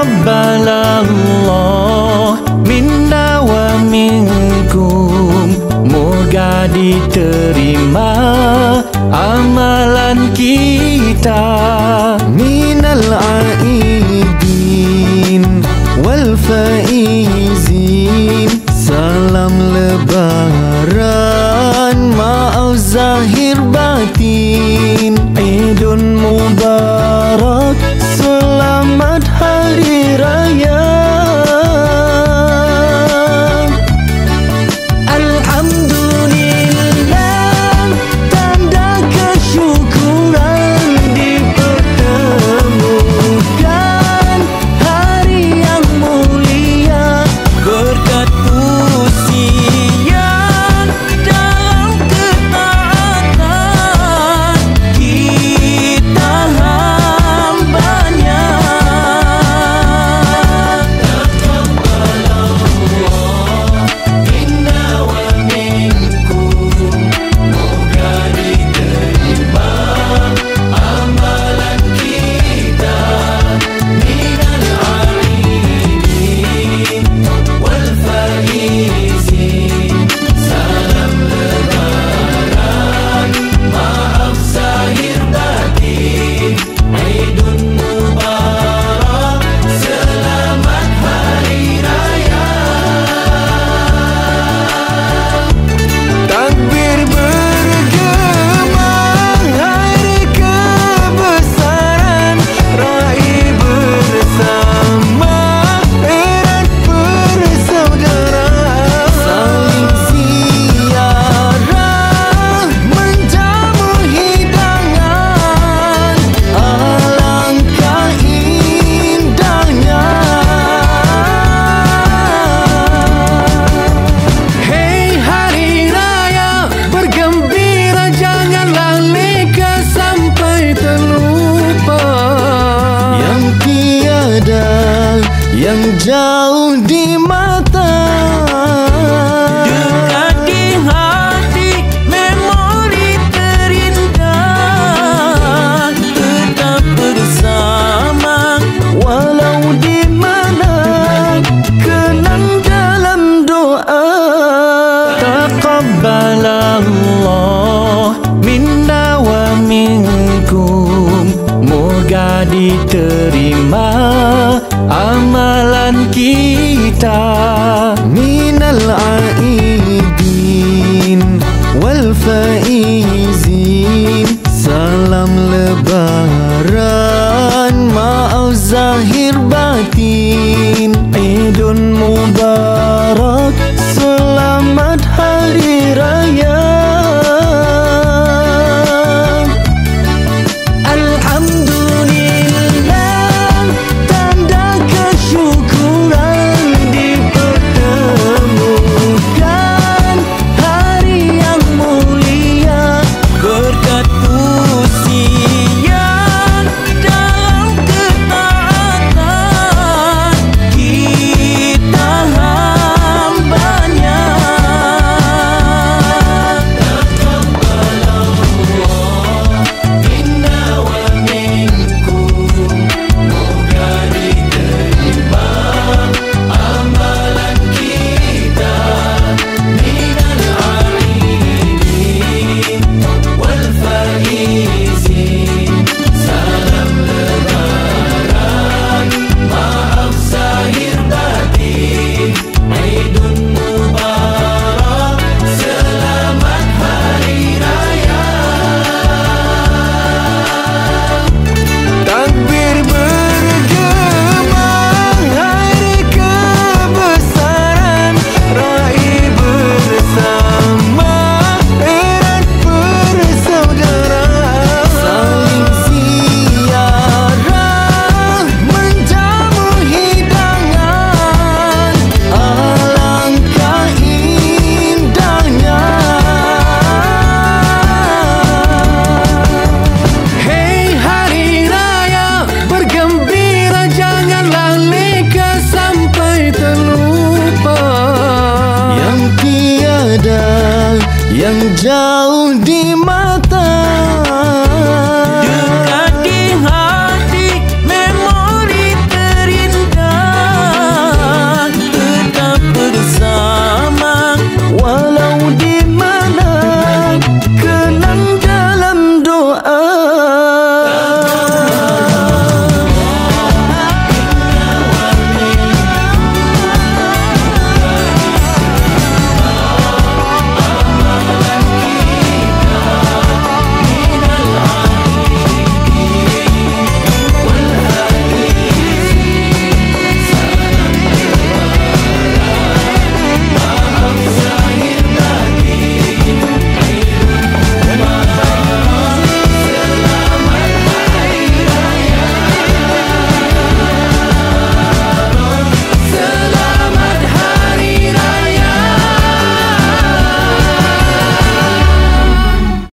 Taqabbalallah minna wa minkum. Moga diterima amalan kita. Minal aidin wal faizin. Salam lebaran, maaf zahir batin. Idun mubarak, selamat hari raya. Alhamdulillah, tanda kesyukuran dipertemukan hari yang mulia berkat usia dalam ketaatan kita hambanya. Taqabbalallah minna wa minkum. Moga diterima amalan kita. Minal aidin wal faizin. Salam lebaran, maaf zahir batin. Idun mubarak, selamat hari raya. Takbir bergema, hari kebesaran. Raih bersama, erat persaudaraan. Saling ziarah, menjamu hidangan. Alangkah indahnya. Hei hari raya bergembira, janganlah leka sampai terlupa. Yang tiada, yang jauh di mata. Dekat di hati, memori terindah. Tetap bersama Walau di mana, kenang dalam doa. Taqabbalallah minna wa minkum. Moga diterima amalan kita. Minal aidin wal faizin. Salam lebaran, maaf zahir batin. Idun mubarak, selamat hari raya. Alhamdulillah, tanda kesyukuran dipertemukan hari yang mulia berkat usia dalam ketaatan kita hambanya. Taqabbalallah minna wa minkum. Moga diterima amalan kita. Minal aidin wal faizin. Salam lebaran, maaf zahir batin. Idun mubarak, selamat hari raya. Takbir bergema, hari kebesaran. Raih bersama, erat persaudaraan. Saling ziarah, menjamu hidangan. Alangkah indahnya. Hei hari raya bergembira, janganlah leka sampai terlupa. Yang tiada, yang jauh di mata.